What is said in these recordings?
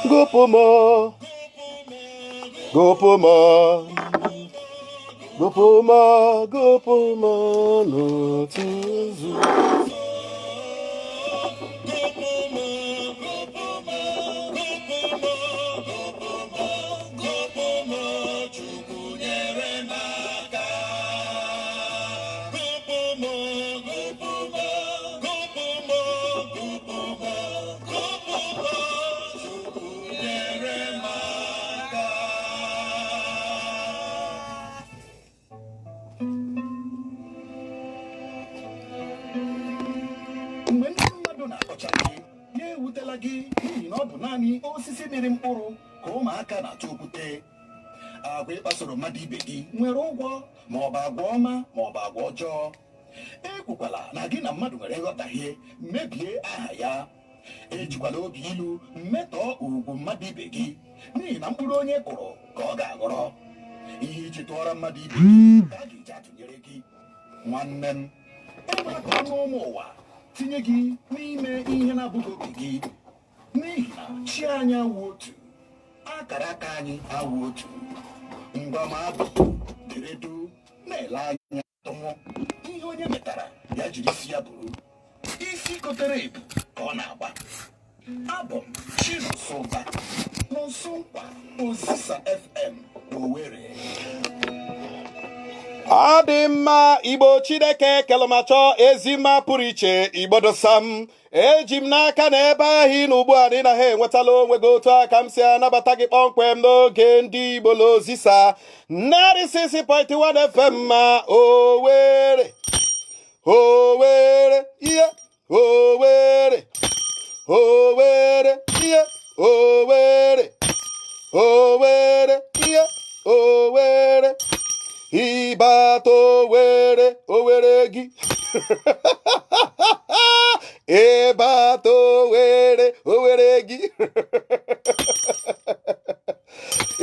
Gopoma, Gopoma, Gopoma, Gopoma, no tuzu. Osisi mmiri mkpụrụ ka ụmụaka na-atụ okwute. Agwa ịkpasoro mmadụ ibe gị nwere ụgwọ ma ọ bụ agwa ọma ma ọ bụ agwa ọjọọ. Ekwukwala na gị na mmadụ nwere nghọtahie mebie aha ya. Ejikwala obi ilu mmetọọ ugwu mmadụ ibe gị n'ihi na mkpụrụ onye kụrụ ka ọ ga-aghọrọ. Ihe iji tụọrọ mmadụ ibe gị ka a ga-eji atụnyere gị. Nwanne m, egbakọ n'ụmụ ụwa tinye gị n'ime ihe na-abụghị obi gị. N'ihi na chi anyị awụ otu, akara aka anyị awụ otu. Ngwa ma abụ deredu na-ele anya tụmụ ihe onye metara ya jiri isi ya bụrụ. Isi kotere ebu ka ọ na-agba. Abụ m Chinụsụba n'Nsụnkwa Osisa FM Owerri. Adịmma Igbo Chineke kelụmachọ ezimma pụrụ iche Igbo dosam. Eji m n'aka na ebe ahụ na ugbu a dị na ha enwetala onwe gị otu a ka m si anabata gị kpọmkwem n'oge ndị Igbo Lozisa 96.1 FM ma Owerri Owerri ihe Owerri Owerri ihe Owerri Owerri ihe Owerri ịbata Owerri Owerri gị ịbata Owerri Owerri gị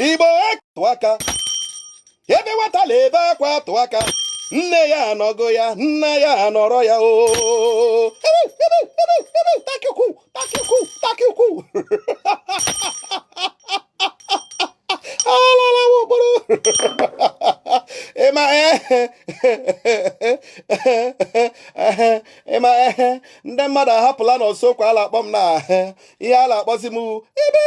Igbo tụ aka ebe nwata na-ebe akwa tụ aka nne ya anọgo ya nna ya anọrọ ya o takiukwu alala okporo ịma ndị mmadụ ahapụla n'Osokwa a na-akpọ m na ihe a na-akpọzi m ibu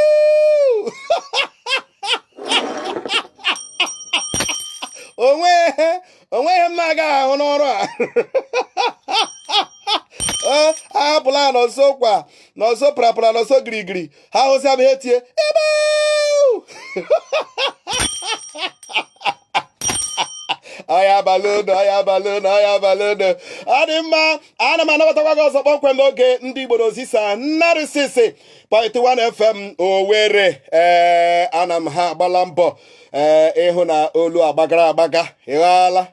onweghị m na-agaghị ahụ n'ọrụ a ahapụla n'Osokwa n'Oso prapara n'Oso girigiri ha hụsịa m etie ibu ọya balonu ọ dị mma. Ana m anabatakwa gị ọzọ kpọmkwem n'oge ndị Igbo Lozisa 96.1 FM Owerri. Ana m ha agbala mbọ ịhụ na olu agbagara agbaga ịghala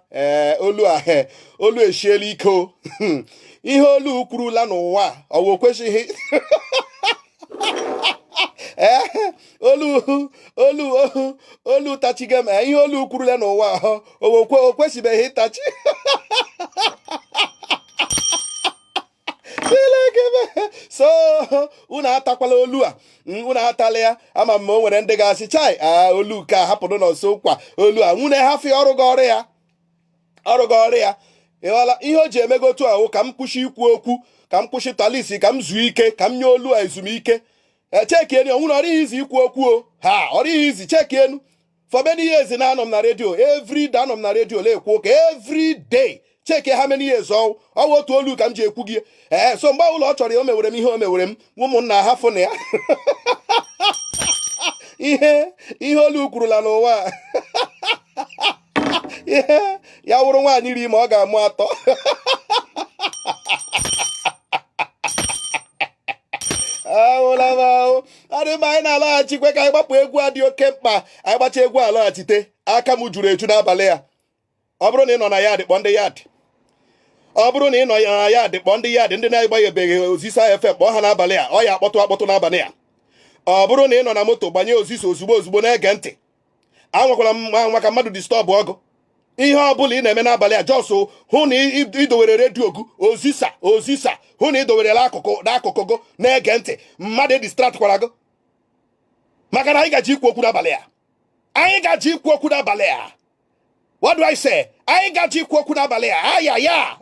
olu eshiela ike ihe olu kwurula n'ụwa ọ wụ kwesịghị olu tachiga m ihe olu kwurula n'ụwa o kwesịbeghị ịtachi so unu atakwala olu a unu atala ya ama m o nwere ndị ga-asị chai olu ka hapụrụ n'Osokwa olu a nwune hafe ọrụ gị ọrụ ya ịghọla ihe o ji emego otu ahụ ka m kwụsị ikwu okwu ka m kwụsị talisi ka m zuo ike ka m nye olu a ezumike chekienu onwere ọrịghị izi ikwu okwu ọrịghị izi chekienu for many years na anọ m na redio every day anọ m na redio na-ekwu ụka every day cheke ha many years ọwụ otu olu ka m ji ekwu gị so mgbe ụlọ ọ chọrọ ya o mewere m ihe o mewere m ụmụnna ha fụ na ya ihe olu kwurula n'ụwa ya wụrụ nwaanyị iri ma ọ ga-amụ atọ adịmma anyị na-alaghachikwe ka anyị gbapụ egwu a dị oke mkpa anyị gbacha egwu alaghachite aka m juru eju n'abalị ya. Ọ bụrụ na ị nọ na yadị kpọ ndị yadị ọ bụrụ na ị nọ na yadị kpọ ndị yadị ndị na-agbanyebeghị Osisa FM kpọọ ha n'abalị a ọ ya akpọtụ n'abalị a. Ọ bụrụ na ị nọ na moto gbanye Osisa ozugbo na-ege ntị anwakwala m maka mmadụ distọbụ ọgụ ihe ọ bụla ị na-eme n'abalị a jọsụ hụ na idowere redio gị Osisa hụ na idowere n'akụkụ go na-ege ntị mmadụ edistraktkwara gị maka na anyị gaji ikwu okwu n'abalị a. Anyị gaji ikwu okwu n'abalị a. What do I say? Anyị gaji ikwu okwu n'abalị a. Ayaya.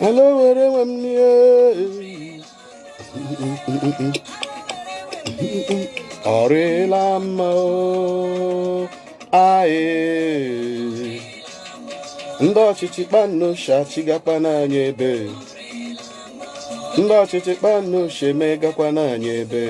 Hello, where am I? Orelamo, aye. Ndị ọchịchị kpanu shachigakwa n'anya ebe. Ndị ọchịchị kpanu shemegakwa n'anya ebe.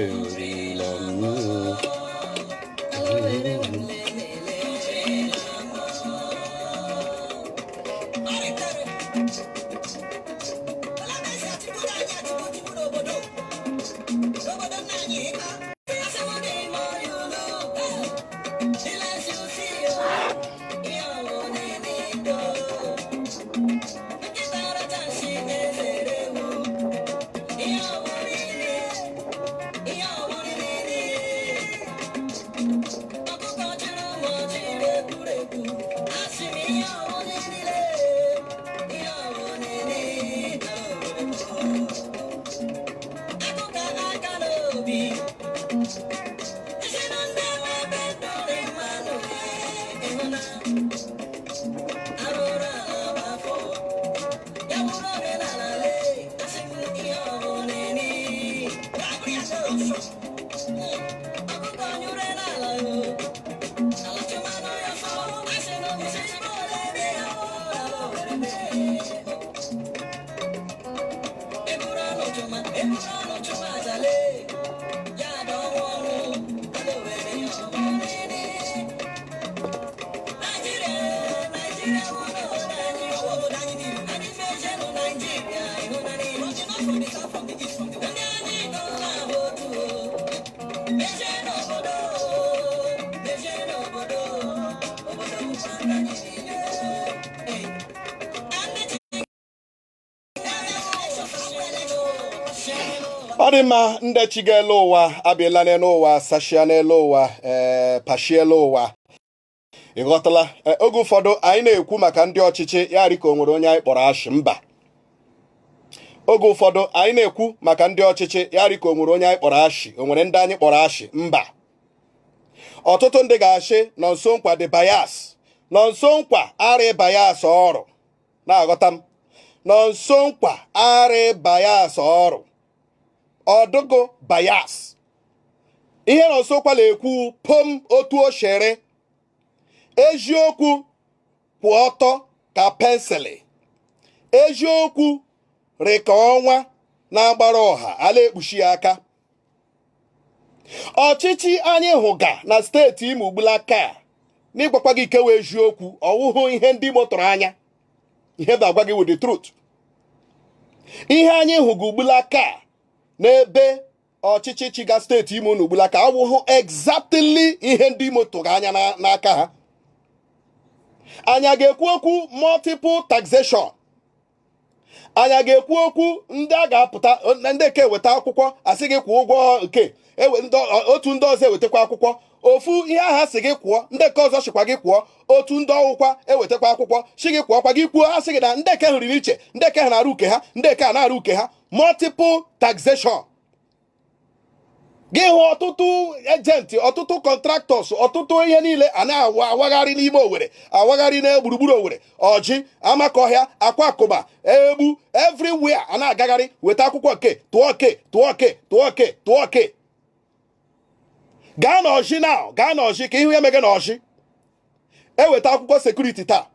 Ọ dị mma ndị chigela ụwa abịala n'elu ụwa sashia n'elu ụwa pashiela ụwa ịghọtala oge ụfọdụ anyị na-ekwu maka ndị ọchịchị ya rịka o nwere onye anyị kpọrọ ashị mba oge ụfọdụ anyị na-ekwu maka ndị ọchịchị ya rịka o nwere onye anyị kpọrọ ashị o nwere ndị anyị kpọrọ ashị mba ọtụtụ ndị ga-ashị nọ nso nkwa dị bias nọ nso nkwa arị bias ọrụ na-aghọta m nọ nso nkwa arị bias ọrụ ọdụgo bias ihe nọ nso kwala ekwu pom otu o shere eziokwu kwụ ọtọ ka pensịlị eziokwu rịka ọnwa na-agbara ọha ala ekpuchi ya aka ọchịchị anyị hụga na steeti Imo Ugbulaka n'ịgbakwa gị ike wee eziokwu ọwụhụ ihe ndị motoro anya ihe bụ agwa gị with the truth ihe anyị hụga Ugbulaka n'ebe ọchịchị chiga steeti Imo na Ugbulaka ọwụhụ exactly ihe ndị motoro anya n'aka ha anya ga-ekwu okwu multiple taxation anya ga-ekwu okwu ndị a ga-apụta ndị eke eweta akwụkwọ asị gị kwụọ ụgwọ nke otu ndị ọzọ ewetakwa akwụkwọ ofu ihe aha sị gị kwụọ ndị nke ọzọ chịkwa gị kwụọ otu ndị ọwụkwa ewetakwa akwụkwọ si gị kwụọkwa gị kwuo ha sị gị na ndị eke hụrụ iche ndị eke ha na-arụ uke ha ndị eke a na-arụ uke ha multiple taxation gị hụ ọtụtụ ejenti ọtụtụ contractors ọtụtụ ihe niile a na-awagharị n'ime Owerri awagharị na gburugburu Owerri Ọjị Amakọhịa Akwa Akụba Egbu everywhere a na-agagharị weta akwụkwọ nke tụọ ke gaa n'Ọjị now gaa n'Ọjị ka ihu ya mege n'Ọjị eweta akwụkwọ sekuriti taa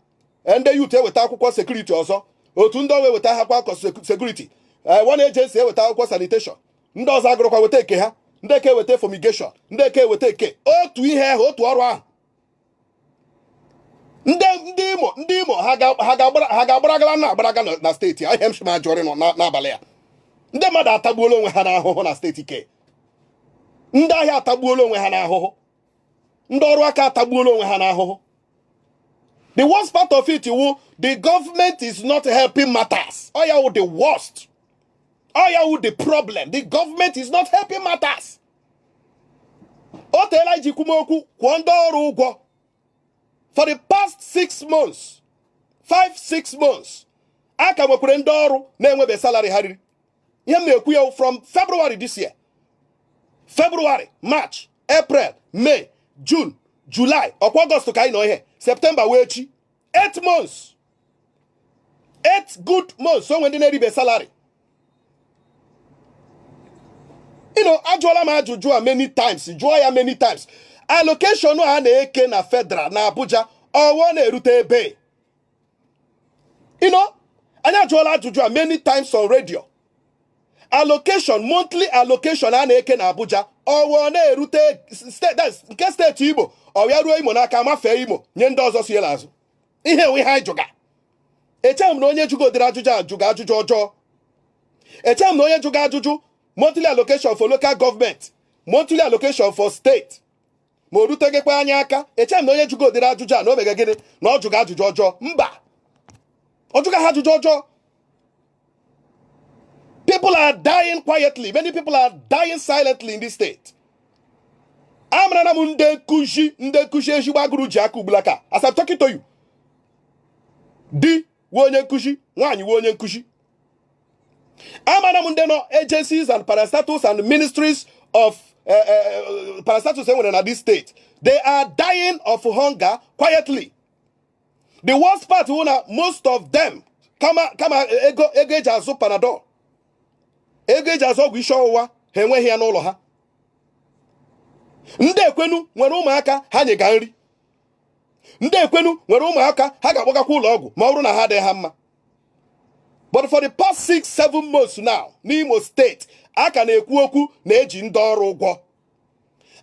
ndị yut eweta akwụkwọ sekuriti ọzọ otu ndị ọwa eweta akwụkwọ sekuriti one agency eweta akwụkwọ sanitation ndị ọzọ agụrụkwa weta eke ha, ndị eke weta fumigation, ndị eke weta eke, otu ihe ahụ, otu ọrụ ahụ. ndị Imo ha ga-agbaragala na-agbaraga na steeti ahịa m shima jụrị nọ n'abalị ya. Ndị mmadụ atagbuola onwe ha n'ahụhụ na steeti ke. Ndị ahịa atagbuola onwe ha n'ahụhụ. Ndị ọrụ aka atagbuola onwe ha n'ahụhụ. The worst part of it is the government is not helping matters. Oya with the worst. Oya with the problem. The government is not helping matters. O teela iji kwumoku kwụọ ndị ọrụ ụgwọ. For the past 6 months, 5-6 months, aka nwekwere ndị ọrụ na-enwebe salary ha riri. Ihe m na-ekwu ya from February this year. February, March, April, May, June, July, ọkwa August ka anyị nọ ihe. September wee chi. 8 months. 8 good months. So when they need a salary. You know, ajụọla m ajụjụ many times. Jụọ ya many times. Allocation no na-eke na federal na Abuja. Ọwọ na-erute ebe. You know, anyị ajụọla ajụjụ many times on radio. Allocation, monthly allocation na-eke na Abuja. Ọwọ na-erute nke steeti Igbo. Ọ ya ruo Imo n'aka mafee Imo nye ndị ọzọ siela azụ. Ihe we ha jụga. Eche m na onye jụgo dịrị ajụjụ ọjọọ. Eche m na onye jụgo ajụjụ monthly allocation for local government, monthly allocation for state. Ma o rutegekwa anya aka, eche m na onye jụgo dịrị ajụjụ a na o mege gịnị na ọ jụga ajụjụ ọjọọ. Mba. Ọ jụga ha ajụjụ ọjọọ. People are dying quietly. Many people are dying silently in this state. Amara na m ndị nkuzi ezigbo agụrụ ji aka ugbulaka. As I'm talking to you. Di we onye nkuzi, nwaanyị we onye nkuzi. Amara m ndị no agencies and parastatals and ministries of parastatals enwere na this state. They are dying of hunger quietly. The worst part is that most of them kama ego eji azụ Panadol. Ego eji azụ ọgwụ isi ọwụwa ha enweghị ya n'ụlọ ha. Ndị ekwenu nwere ụmụaka ha nyega nri. Ndị ekwenu nwere ụmụaka ha ga-akpọgakwa ụlọ ọgwụ ma ọ bụrụ na ha adịghị ha mma. But for the past 6-7 months now, n'Imo State, aka na-ekwu okwu na-eji ndị ọrụ ụgwọ.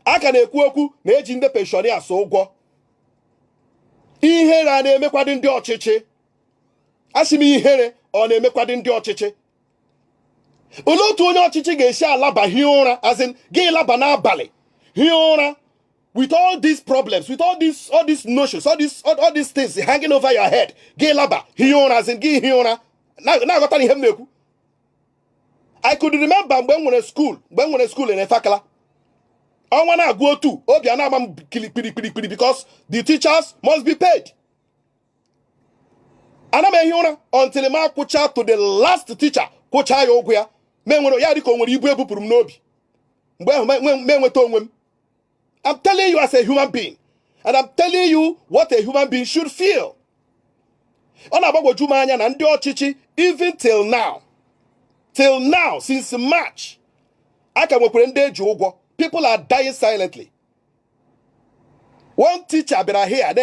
Aka na-ekwu okwu na-eji ndị pensioners ụgwọ. Ihere a na-emekwadi ndị ọchịchị. Asị m ihere ọ na-emekwadi ndị ọchịchị. Olee otu onye ọchịchị ga-esi alaba hie ụra, as in gị laba n'abalị hie ụra with all these problems, with all these notions, all these things hanging over your head. Gị laba hie ụra, as in gị hie ụra. Na-aghọta ihe m na-ekwu. I could remember mgbe m nwere school in Efakala. Ọnwa na-agụ otu, obi a na-agba m kpirikpiri because the teachers must be paid. Ana m ehi ụra until m akwụcha to the last teacher kwụcha ya ụgwọ ya. Menwere ya dịka o nwere ibu ebupụrụ m n'obi. Mgbe ahụ menweta onwe m. I'm telling you as a human being. And I'm telling you what a human being should feel. Ọ na-agbagwoju m anya na ndị ọchịchị even till now since March aka nwekwere ndị eji ụgwọ. People are dying silently. One teacher bịara here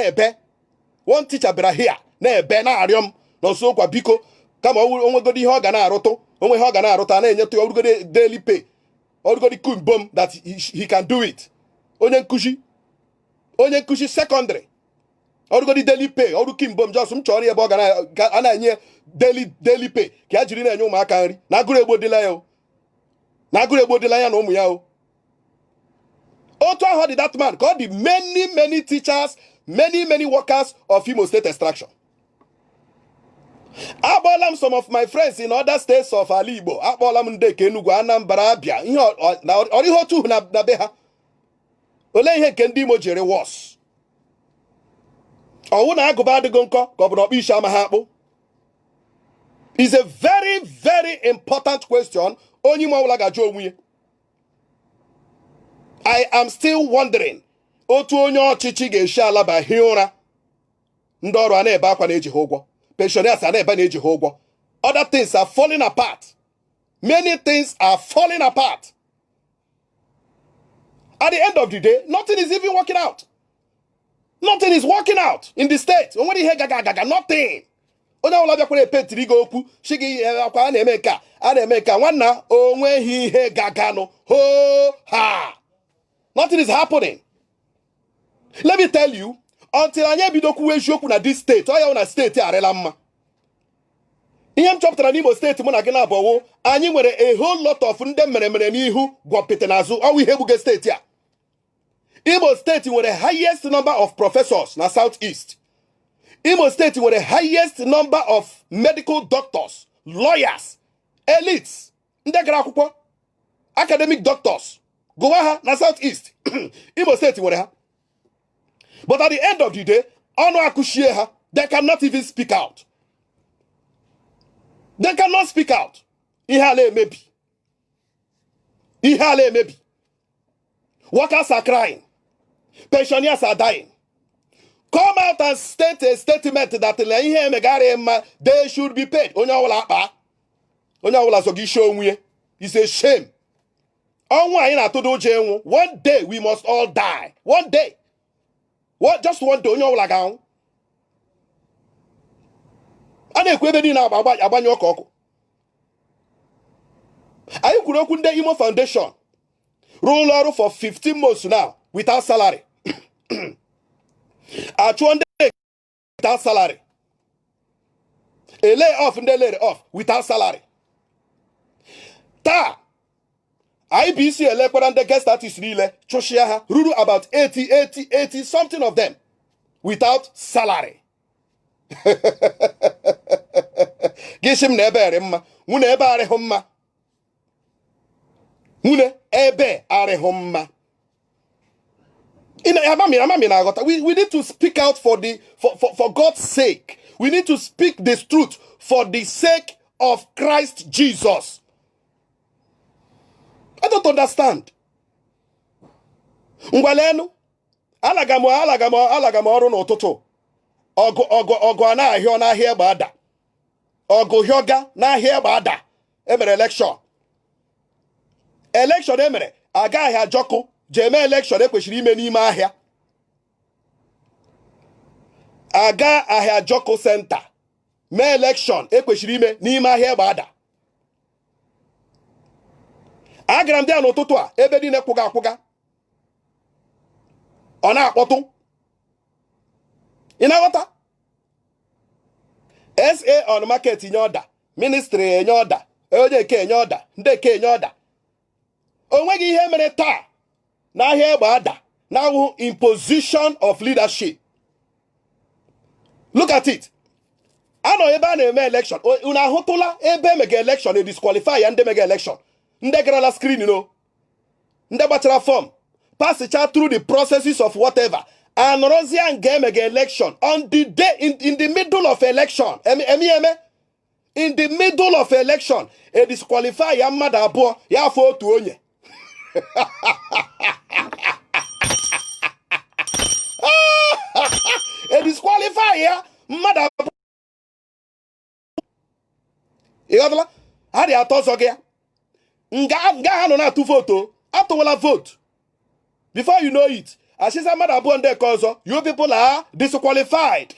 na-ebe na-arịọ m n'ọsọ okwa biko kama onwegodi ihe ọ ga na-arụtụ onwe ihe ọ ga na-arụta na-enyetụ ọrụgodi daily pay ọrụgodi kumbom that he can do it. Onye nkuzi secondary ọrụgodi daily pay ọrụ kimbom just m chọrọ ebe ọ ga na-enye daily pay ka a jiri na-enye ụmụaka nri na agụrụ egbodila ya na ụmụ ya o. Otu ahụ dị that man ka ọ dị many teachers, many workers of Imo State Extraction. Akpọọla m some of my friends in other states of ala Igbo. Akpọọla m ndị Enugu, Anambra, Abia. Ihe ọrịhe otu na be ha. Olee ihe nke ndị Imo jere wọs? Ọwụ na agụba adịgo nkọ ka ọ bụ na ọkpụ isi ama ha akpụ? Is a very important question. Onye Imo ọbụla ga-ajụ onwe ya. I am still wondering otu onye ọchịchị ga-esi alaba hie ụra ndị ọrụ a na-ebe akwa na-eji ha ụgwọ. Pensioners a na-ebe na-eji ha ụgwọ. Other things are falling apart. Many things are falling apart. At the end of the day, nothing is even working out. Nothing is working out in the state. Onwere ihe gaga, nothing. onye ọbụla bịakwara epetiri gị okwu chi gị akwa a na-eme nke a na-eme nke nwanna onweghị ihe gaganụ ho ha. Nothing is happening. Let me tell you, until anyị ebidokwu eziokwu na this state, ọ ya na steeti arịla mma. Ihe m chọpụtara n'Imo steeti mụ na gị na-abọwo, anyị nwere a whole lot of ndị mere n'ihu gwọpịte n'azụ. Ọwụ ihe gbuge steeti a. Imo steeti nwere highest number of professors na Southeast. Imo steeti nwere highest number of medical doctors, lawyers, elites, ndị gara akwụkwọ, academic doctors. Gụwa ha na Southeast. Imo steeti nwere ha. But at the end of the day, ọnụ akụchie ha, they cannot even speak out. They cannot speak out. Ihe ala emebi. Ihe ala emebi. Workers are crying. Pensioners are dying. Come out and state a statement that ihe emegara mma, they should be paid. Onye ọbụla akpa. Onye ọbụla so gị show onwe. It's a shame. Ọnwụ anyị na-atụdo ụjọ enwu. One day we must all die. One day. What? Just one day onye ọbụla ga-anwụ. A na-ekwu ebe niile agbanye ọkụ. Anyị kwuru okwu ndị Imo Foundation rụrụ ọrụ for 15 months now without salary. Achụọ ndị without salary. A lay off ndị lay off without salary. Taa IBC elekwara ndị guest artists niile chụshịa ha ruru about 80 something of them without salary. Gịshim na ebe arị mma, nwune ebe arịhụ mma. Nwune ebe arịhụ mma. We need to speak out for God's sake. We need to speak this truth for the sake of Christ Jesus. I don't understand. Ngwalenu, alagamo ọrụ n'ụtụtụ. Ọgụ anaghị n'ahịa egbe ada. Ọgụ hioga n'ahịa egbe ada. Emere election. Election emere, agaghị ajọkụ, jeme election ekwesịrị ime n'ime ahịa. Aga ahịa Joko Center. Mee election ekwesịrị ime n'ime ahịa egbe ada. Agara m dị n'ụtụtụ a ebe dị na-ekwụga. Ọ na-akpọtụ. Ị na-aghọta? SA on market enye ọda, ministry enye ọda, onye eke enye ọda, ndị eke enye ọda. O nweghị ihe mere taa n'ahịa egbe ada na imposition of leadership. Look at it. Anọ ebe a na-eme election. Unu ahụtụla ebe emega election, disqualify ya ndị mega election. Ndị garala screen no. Ndị gbachara form. Passicha through the processes of whatever. And Rosian game again election on the day in the middle of election. In the middle of election, a disqualify ya mmadụ abụọ ya afọ otu onye. A disqualify ya mmadụ abụọ. Ịghọtala? Ha dị atọ ọzọ gị. Nga ha nọ na-atụ vote. Atụwala vote. Before you know it, as is a mother born there, cause you people are disqualified.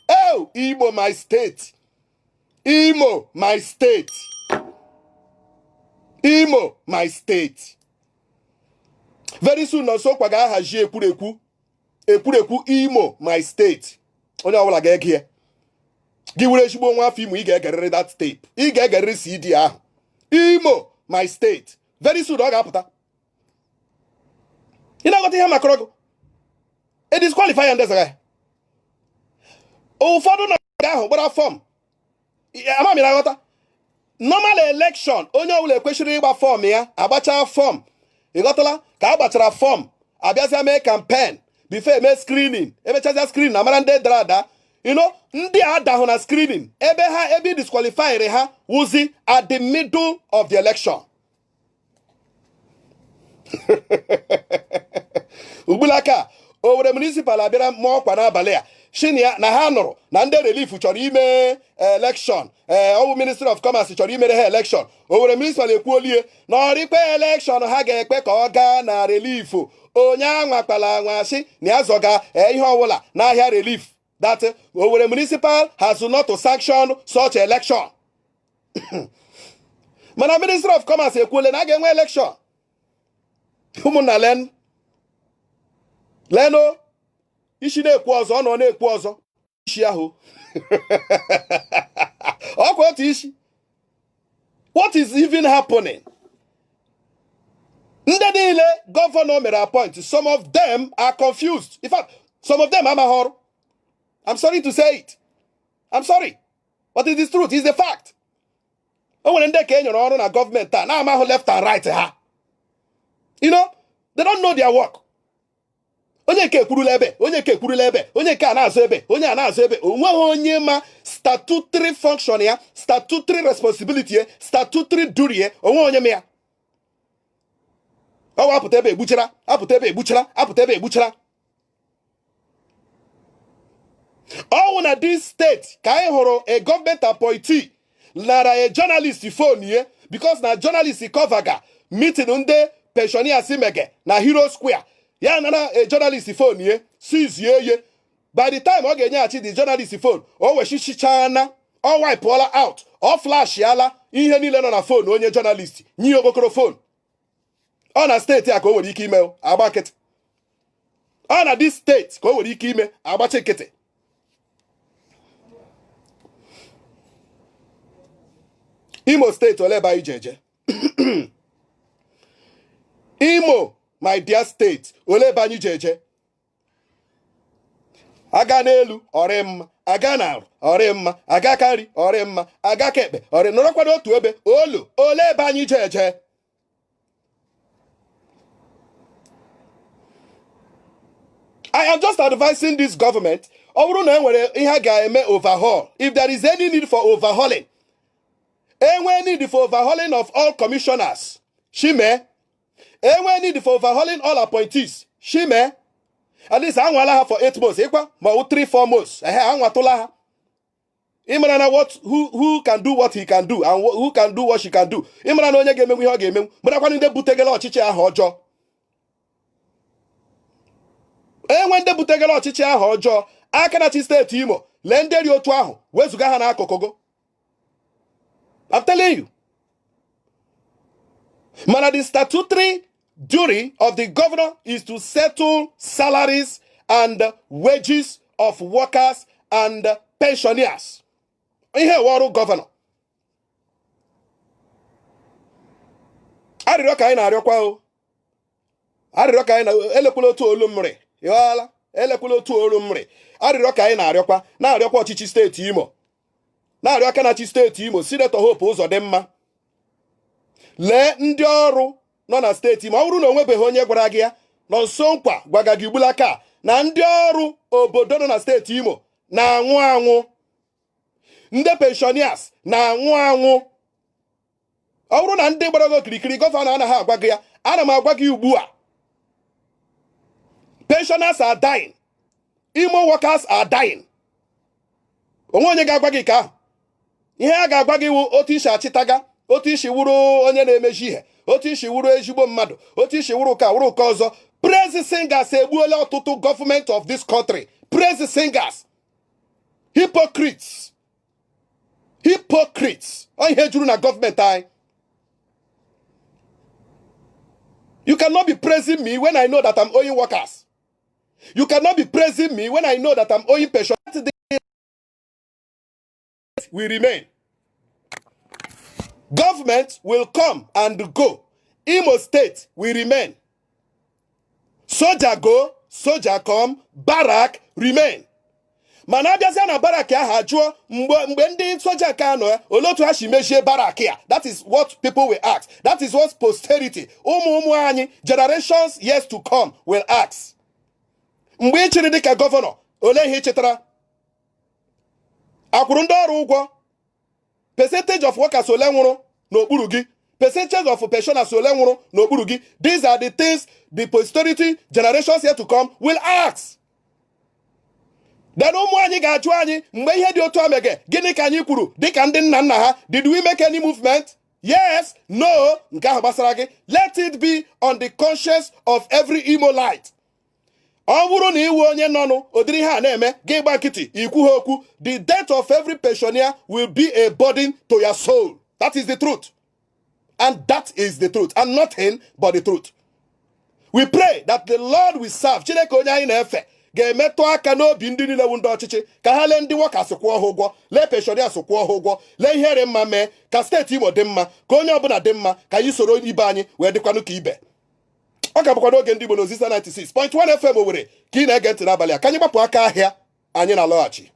Oh, Imo, my state. Imo, my state. Imo, my state. Very soon, also, Kwaga Haji Epureku, Imo, my state. Only I will get here. Give me one film, we get that tape. He get CD. Imo, my state. Very soon, dog apata. You know what I am a it is qualifying this guy. Oh, for no guy, but I form. I'm a normal election. Only will question about form here. Abacha form. You got la? Kabacha form. Abiasa make campaign. Before make screening. Ebe chaja screen. Amarande drada. You know, ndi ada hona screening. Ebe disqualify reha. Wuzi at the middle of the election. Ugbulaka Owerri municipal abịara mmụọ kwa n'abalị a shinia na ha nụrụ na ndị relief chọrọ ime election ọwụ Ministry of Commerce chọrọ imere ha election Owerri municipal ekwuolie na ọrịkpe election ha ga-ekpe ka ọ gaa na relief onye anwakpala anwashi na azọga ihe ọwụla n'ahịa relief that Owerri municipal has not to sanction such election. Mana Minister of Commerce ekwule na a ga-enwe election. Ụmụnna leno isi na-ekwu ọzọ, ọ nọ na-ekwu ọzọ isi ahụ ọkwa otu isi. What is even happening? Ndị niile gọvanọ mere appoint, some of them are confused. In fact, some of them amahọrọ. I'm sorry to say it. I'm sorry. But it is truth. It's the fact. O nwere ndị ka enyere ọrụ na gọọmenti a na-amahụ left and right ha. You know, they don't know their work. Onye nke ekwurula ebe, onye nke ekwurula ebe, onye nke a na-azụ ebe, onye a na-azụ ebe. Onweghị onye ma statutory function ya, statutory responsibility ya, statutory duty ya, onwe onye ma ya. Ọ apụta ebe egbuchara, apụta ebe egbuchara, apụta ebe egbuchara. All na this state ka anyị hụrụ a government appointee lara a journalist phone ye because na journalist cover meeting ndị pensioners mege na Hero Square. Ya nana a journalist phone ye seize ye. By the time ọ ga-enyeghachi the journalist phone, o weshichichana, o wipe all out, o flash yala ihe niile nọ na phone onye journalist nye okokoro phone. Ọ na steeti a ka o nwere ike ime agba nkịtị. Ọ na this state ka o nwere ike ime agbachi nkịtị. Imo State ole ebe anyị jeje. Imo, my dear state, ole ebe anyị jeje. Aga n'elu ọrị mma, aga n'arụ ọrị mma, aga ka nri ọrị mma, aga ka ekpe ọrị nọrọkwa n'otu ebe olu ole ebe anyị jeje. I am just advising this government. Ọ bụrụ na enwere ihe a ga-eme overhaul, if there is any need for overhauling, enwe need for overhauling of all commissioners, shime. Enwe need for overhauling all appointees, shime. At least anwala ha for 8 months, ekwa ma 3-4 months. Anwatula ha. Imana what who can do what he can do and who can do what she can do. Imana onye ga-emenwu ihe ọ ga-emenwu. Mara kwa ndị butegela ọchịchị ahụ ọjọọ. Enwe ndị butegela ọchịchị ahụ ọjọọ, aka na chi steeti Imo, lee ndị dị otu ahụ wezuga ha n'akụkụgo. I'm telling you. Mana the statutory duty of the governor is to settle salaries and wages of workers and pensioners. Ihe waru governor. Arịrịọ ka anyị na-arịọkwa o. Arịrịọ ka anyị elekwula otu olu mmiri. Yọala, elekwula otu olu mmiri. Arịrịọ ka anyị na-arịọkwa, na-arịọkwa ọchịchị steeti Imo. Na-arịọ aka na chi steeti Imo, Senator Hope Uzodimma. Lee ndị ọrụ nọ na steeti Imo, ọ bụrụ na onwebeghị onye gwara gị ya, nọ nso nkwa gwaga gị ugbula aka na ndị ọrụ obodo nọ na steeti Imo na-anwụ anwụ. Ndị pensioners na-anwụ anwụ. Ọ bụrụ na ndị gbara gị okirikiri gọvanọ anaghị agwa gị ya, ana m agwa gị ugbu a. Pensioners are dying. Imo workers are dying. Onwe onye ga-agwa gị ka ahụ. Ihe a ga-agwa gị wụ otu isi achịtaga, otu isi wuru onye na-emeji ihe, otu isi wuru ezigbo mmadụ, otu isi wuru ka ọzọ. Praise singers egbuola ọtụtụ government of this country. Praise singers. Hypocrites. Hypocrites. Ọ ihe juru na government anyị. You cannot be praising me when I know that I'm owing workers. You cannot be praising me when I know that I'm owing pension. We remain. Government will come and go. Imo State will remain. Soldier go, soldier come, barrack remain. Mana abịazịa na barrack ahụ ajụọ mgbe ndị soldier ka anọ ya olotu ha si mechie barrack ya. That is what people will ask. That is what posterity, ụmụ anyị, generations years to come will ask. Mgbe ị chịrị dịka gọvanọ, ole ihe ị chetara? Akwụrụ ndị ọrụ ụgwọ. Percentage of workers ole nwụrụ n'okpuru gị. Percentage of pensioners ole nwụrụ n'okpuru gị. These are the things the posterity generations here to come will ask. Then ụmụ anyị ga-ajụ anyị mgbe ihe dị otu a mege, gịnị ka anyị kwuru dịka ndị nna nna ha? Did we make any movement? Yes, no, nke ahụ gbasara gị. Let it be on the conscience of every Imolite. Ọ bụrụ na iwu onye nọnụ ụdịrị ihe a na-eme gị gba nkịtị ikwu ha okwu, the death of every pensioner will be a burden to your soul. That is the truth. And that is the truth. And nothing but the truth. We pray that the Lord we serve, Chineke onye anyị na-efe, ga-emetụ aka n'obi ndị niile wu ndị ọchịchị ka ha lee ndị workers kwụọ ha ụgwọ, lee pensioners kwụọ ha ụgwọ, lee ihere mma mee, ka steeti Imo dị mma, ka onye ọbụla dị mma, ka anyị soro ibe anyị wee dịkwanụ ka ibe. Ọ ga-abụkwa n'oge ndị Igbo n'Ozisa 96.1 FM Owerri ka ị na-ege ntị n'abalị a, ka anyị gbapụ aka ahịa, anyị na-alọghachi.